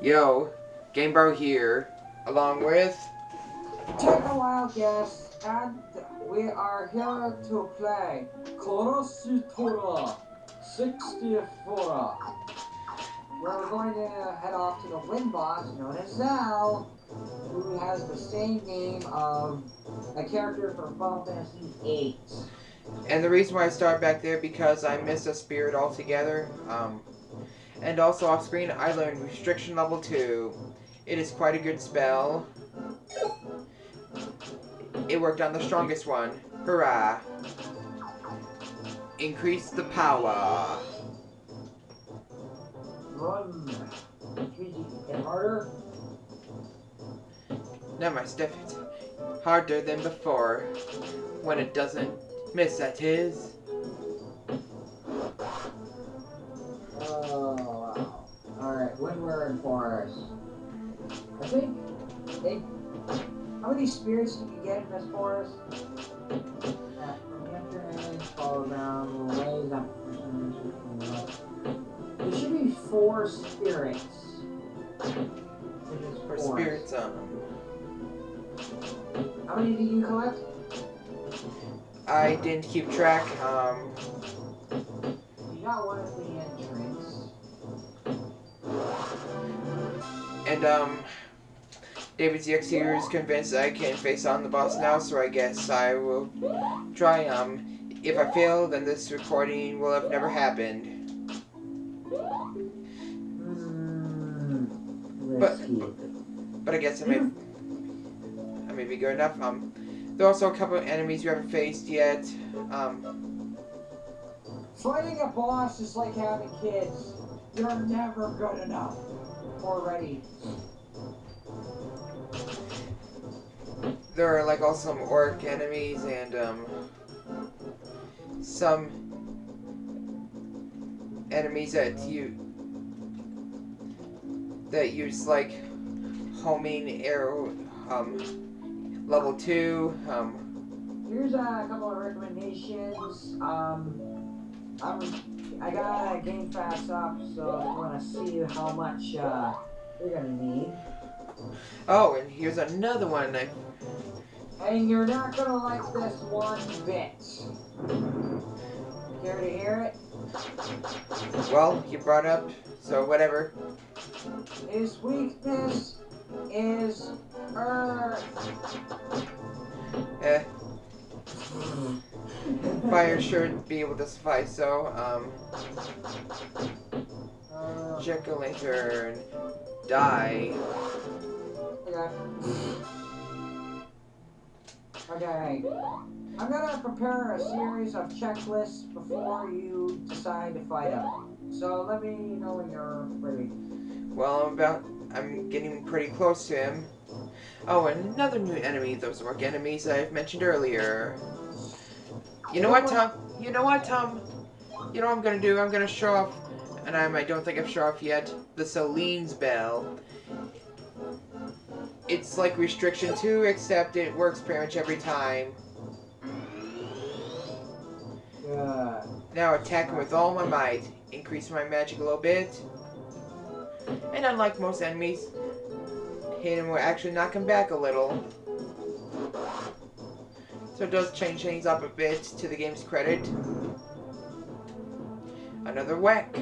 Yo, Game Bro here, along with... Take a wild guess, and we are here to play Korositora 64. We're going to head off to the Wind boss known as Zelle, who has the same name of a character from Final Fantasy VIII. And the reason why I started back there because I missed a spirit altogether. And also off screen, I learned Restriction Level 2. It is quite a good spell. It worked on the strongest one. Hurrah! Increase the power. Run. Get harder. Now my stuff is harder than before. When it doesn't miss, that is. Oh, wow. Alright, Windward Forest. I think how many spirits do you get in this forest? From entering, fall down, ways up. There should be 4 spirits. For spirits, How many did you collect? I didn't keep track, You got one at the entrance. And, David ZX here is convinced I can face on the boss now, so I guess I will try. If I fail, then this recording will have never happened. But I guess I may be good enough. There are also a couple of enemies we haven't faced yet. Fighting a boss is like having kids. You're never good enough or ready. There are like also some orc enemies and some enemies that use like homing arrow level 2. Here's a couple of recommendations. I got a game facts up, so I want to see how much you're gonna need. Oh, and here's another one. And you're not gonna like this one bit. Care to hear it? Well, you brought up, so whatever. His weakness is earth. Fire should be able to suffice, so, Jack-o'-lantern, die. Okay. I'm gonna prepare a series of checklists before you decide to fight him. So let me know when you're ready. Well, I'm getting pretty close to him. Oh, and another new enemy, those orc enemies I've mentioned earlier. You know what, Tom? You know what I'm gonna do? I'm gonna show off, and I don't think I've shown off yet, the Celine's Bell. It's like Restriction 2, except it works pretty much every time. Now attack him with all my might. Increase my magic a little bit. And unlike most enemies, hit him will actually knock him back a little. So it does change things up a bit to the game's credit. Another whack.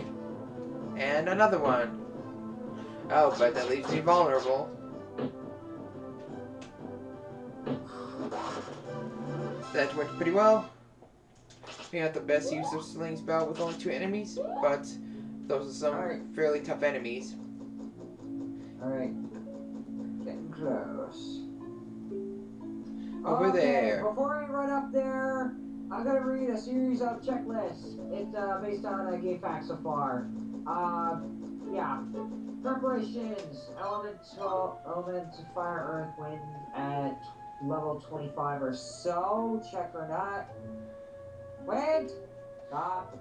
And another one. Oh, but that leaves me vulnerable. That went pretty well. Maybe not the best use of Celine's Bell with only 2 enemies, but those are some fairly tough enemies. Alright. Getting close. Over there. Before we run up there, I'm going to read a series of checklists. It's based on game facts so far. Yeah. Preparations. Element fire, earth, wind at level 25 or so. Check or not. Wait. Stop.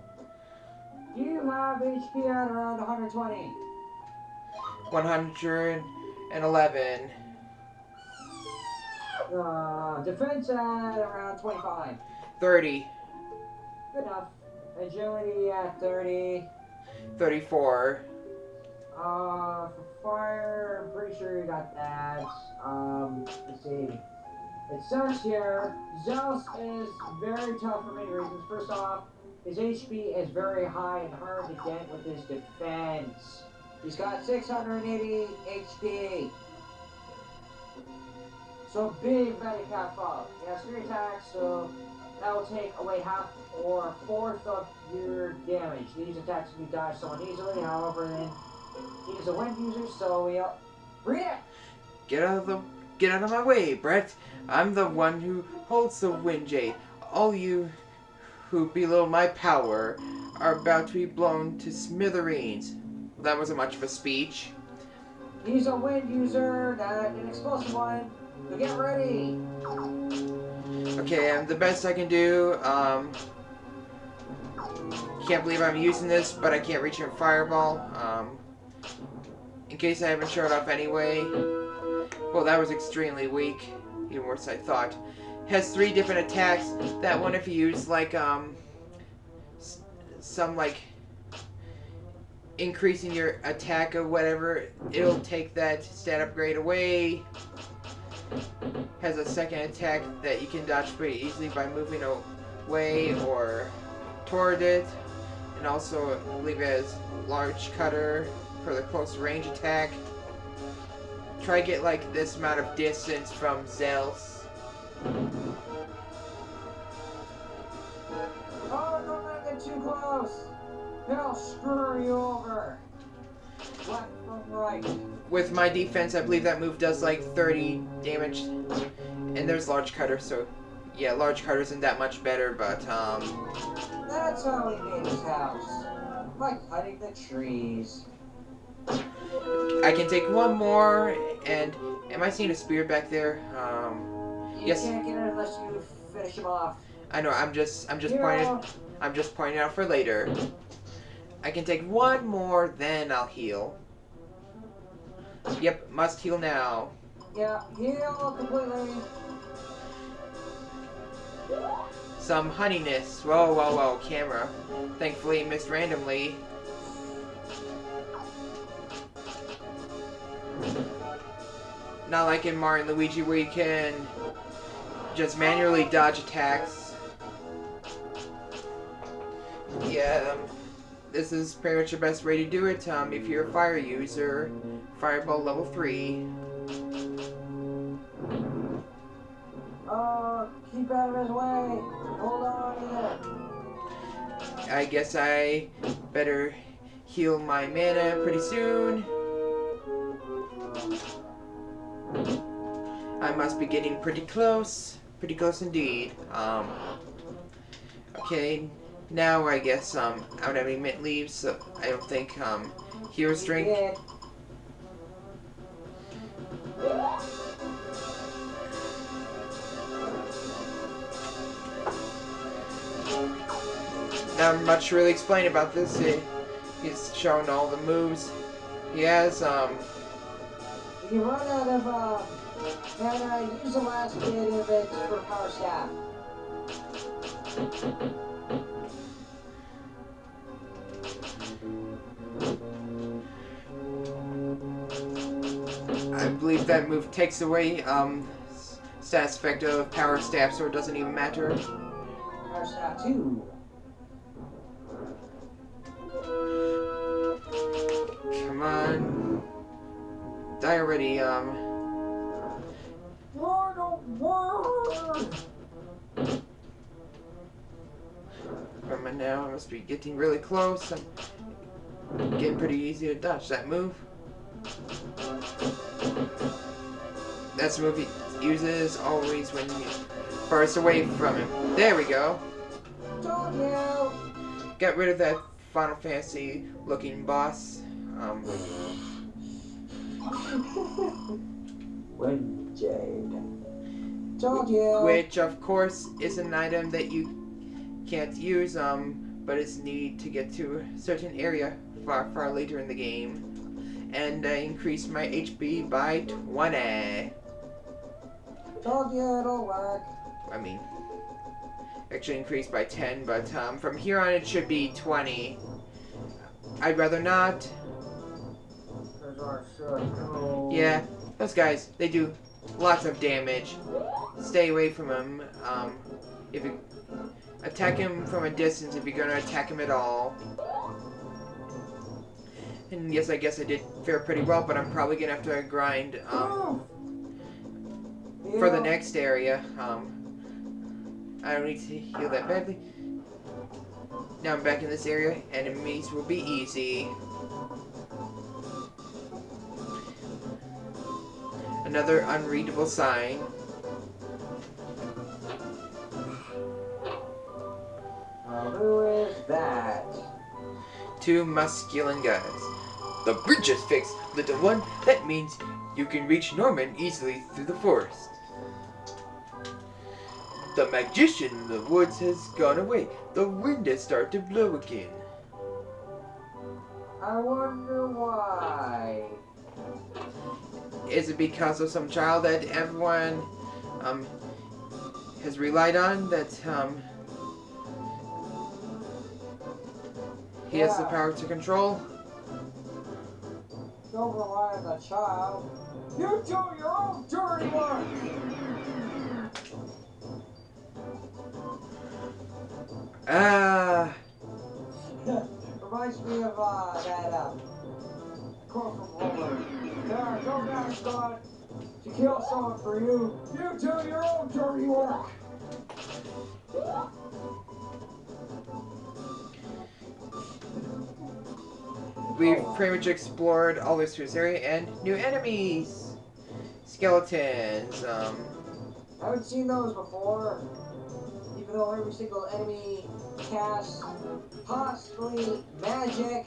You have HP at around 120. 111. Defense at around 25. 30. Good enough. Agility at 30. 34. For fire, I'm pretty sure you got that. Let's see. It starts here. Zelse is very tough for many reasons. First off, his HP is very high and hard to get with his defense. He's got 680 HP. So big, very careful. He has 3 attacks, so that will take away half or a fourth of your damage. These attacks can be dodged somewhat easily, however, then he is a wind user, so we'll read it. Get out of my way, Brett. I'm the one who holds the Wind Jade. All you who belittle my power are about to be blown to smithereens. Well, that wasn't much of a speech. He's a wind user, not an explosive one. So get ready. Okay, the best I can do. Can't believe I'm using this, but I can't reach your fireball. In case I haven't showed up anyway. Well, that was extremely weak. Even worse than I thought. Has 3 different attacks. That one, if you use like some like increasing your attack or whatever, it'll take that stat upgrade away. Has a second attack that you can dodge pretty easily by moving away or toward it. And also, I believe it has large cutter for the close range attack. Try to get like this amount of distance from Zelse. Oh, don't let it get too close. He'll screw you over. Left from right. With my defense, I believe that move does like 30 damage. And there's large cutter, so yeah, large cutter isn't that much better, but That's how he made his house. By cutting the trees. I can take one more, and am I seeing a spear back there? Yes. You can't get it unless you finish him off. I know. I'm just pointing out for later. I can take one more, then I'll heal. Yep, must heal now. Yeah, heal completely. Some honeyness. Whoa, whoa, whoa, camera. Thankfully missed randomly. Not like in Mario and Luigi where you can just manually dodge attacks. Yeah, this is pretty much the best way to do it. If you're a fire user, Fireball level 3. Keep out of his way. Hold on here. I guess I better heal my mana pretty soon. I must be getting pretty close indeed. Okay, now I guess I don't have any mint leaves, so I don't think Hero's Drink. Yeah. Not much to really explain about this. He's shown all the moves. He has You run out of and use the last bit of it for power staff. I believe that move takes away stats effect of power staff, so it doesn't even matter. Power staff 2. Come on. Die already, Lord of Word! Remember now, I must be getting really close. I'm getting pretty easy to dodge that move. That's the move he uses always when you're farthest away from him. There we go. Told you! Got rid of that Final Fantasy looking boss. Wind Jade. Told you! Which, of course, is an item that you can't use, but it's needed to get to a certain area far later in the game. And increase my HP by 20. Told you it'll work. I mean, actually increased by 10, but from here on it should be 20. I'd rather not. are so cool. Yeah, those guys, they do lots of damage. Stay away from them. If you attack him from a distance, if you're gonna attack him at all. And yes, I guess I did fare pretty well, but I'm probably gonna have to grind for the next area. I don't need to heal that badly. Now I'm back in this area. Enemies will be easy. Another unreadable sign. Who is that? Two masculine guys. The bridge is fixed, little one. That means you can reach Norman easily through the forest. The magician in the woods has gone away. The wind has started to blow again. I wonder why. Is it because of some child that everyone has relied on, that he has the power to control? Don't rely on the child. You do your own dirty work! Reminds me of that quote from Homer. There are no guys thought to kill someone for you. You do your own dirty work. We've pretty much explored all this through this area, and new enemies! Skeletons, I haven't seen those before. Even though every single enemy casts possibly magic,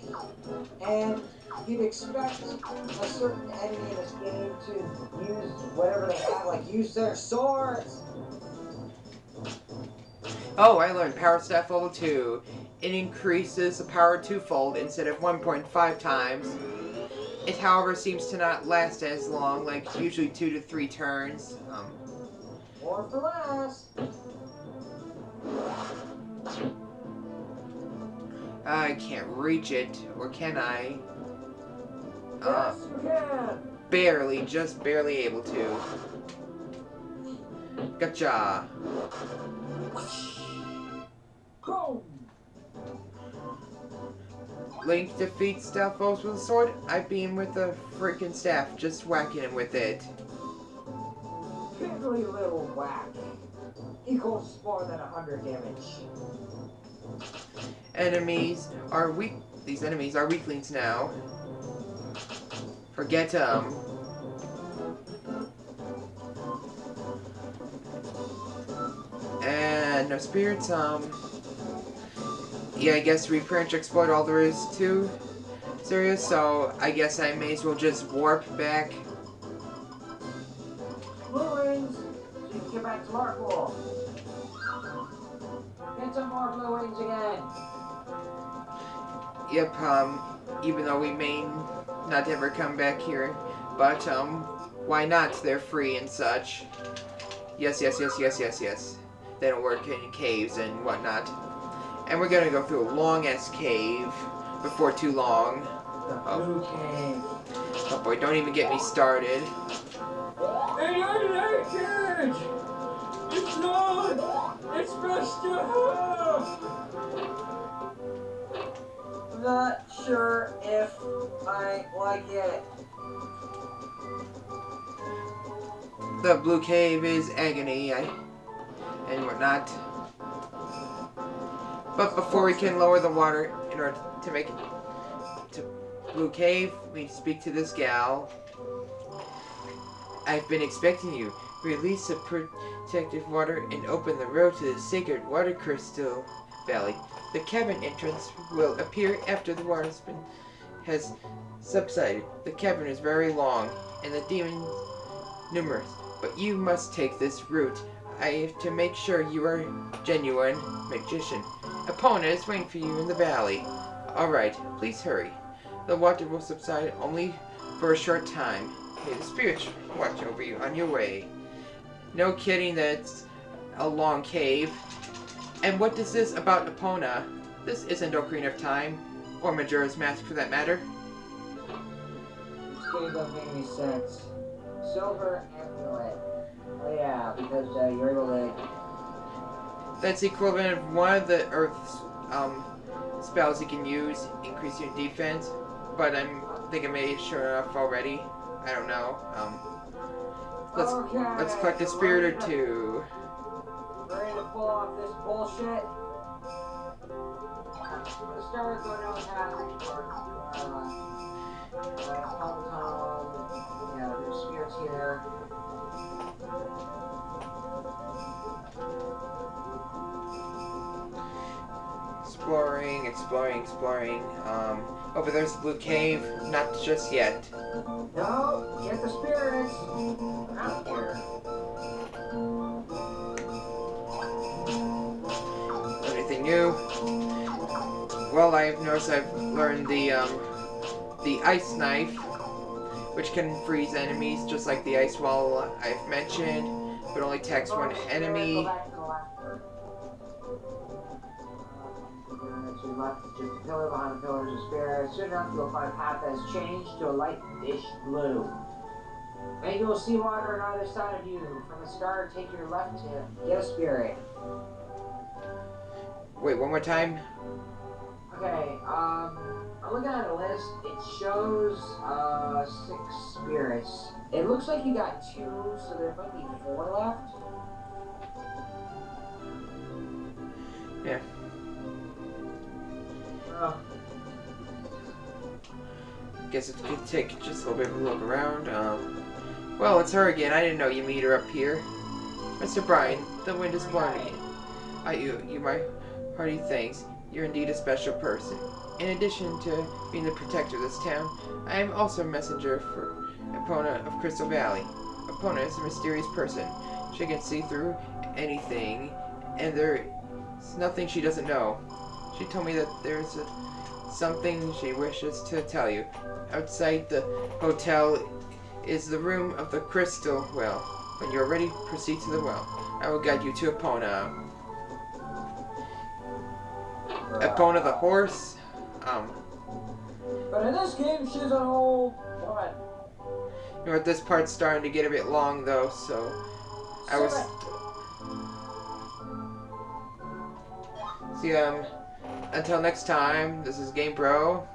and you'd expect a certain enemy in this game to use whatever they have, like use their swords. Oh, I learned Power Staff Level 2. It increases the power twofold instead of 1.5 times. It, however, seems to not last as long, like usually 2 to 3 turns. More for less. I can't reach it, or can I? Yes, you can. Barely, just barely able to. Gotcha. Go. Link defeats stealth foes with a sword. I beam with a freaking staff, just whacking him with it. Piddly little whack. Equals more than 100 damage. Enemies are weak. These enemies are weaklings now. Forget them. And no spirits. Yeah, I guess we pretty much explored all there is to this area, so I guess I may as well just warp back. Blue wings, so you can get back to Markle. Get some more blue wings again. Yep, even though we may not ever come back here, but, why not? They're free and such. Yes. They don't work in caves and whatnot. And we're gonna go through a long-ass cave before too long. The blue cave. Oh boy, don't even get me started. And I like it! It's not! It's best to have! Not sure if I like it. The blue cave is agony, and whatnot. But before we can lower the water in order to make it to blue cave, we speak to this gal. I've been expecting you. Release the protective water and open the road to the sacred water crystal valley. The cavern entrance will appear after the water has subsided. The cavern is very long, and the demons numerous. But you must take this route. I have to make sure you are a genuine magician. Epona is waiting for you in the valley. Alright, please hurry. The water will subside only for a short time. May the spirits watch over you on your way. No kidding, that's a long cave. And what is this about Epona? This isn't Ocarina of Time, or Majora's Mask for that matter. things that was making me sick. Silver amulet. Oh yeah, because you're able to. That's the equivalent of one of the Earth's spells you can use, increase your defense. But I think I made it sure enough already. I don't know. Let's collect a spirit or two. Ready to pull off this bullshit? Let's start with going down the path. Yeah, there's spirits here. Exploring, exploring, exploring. Over there's the blue cave. Not just yet. No, get the spirits out here. Anything new? Well, I've noticed I've learned the ice knife, which can freeze enemies just like the ice wall I've mentioned, but only attacks one enemy. To your left, just a pillar behind the pillars of spirits. Soon enough, you'll find a path that has changed to a lightish blue. And you will see water on either side of you. From the start, take your left to get a spirit. Wait, one more time? Okay, I'm looking at a list. It shows 6 spirits. It looks like you got 2, so there might be 4 left. Yeah. Guess it could take just a little bit of a look around. Well, it's her again. I didn't know you meet her up here. Mr. Brian, the wind is blowing again. You my hearty thanks. You're indeed a special person. In addition to being the protector of this town, I am also a messenger for Epona of Crystal Valley. Epona is a mysterious person. She can see through anything, and there is nothing she doesn't know. She told me that there's something she wishes to tell you. Outside the hotel is the room of the crystal well. When you are ready, proceed to the well. I will guide you to Epona. Epona the horse? But in this game, she's an old woman. You know what, this part's starting to get a bit long though, so I was... See, until next time, this is Game Bro.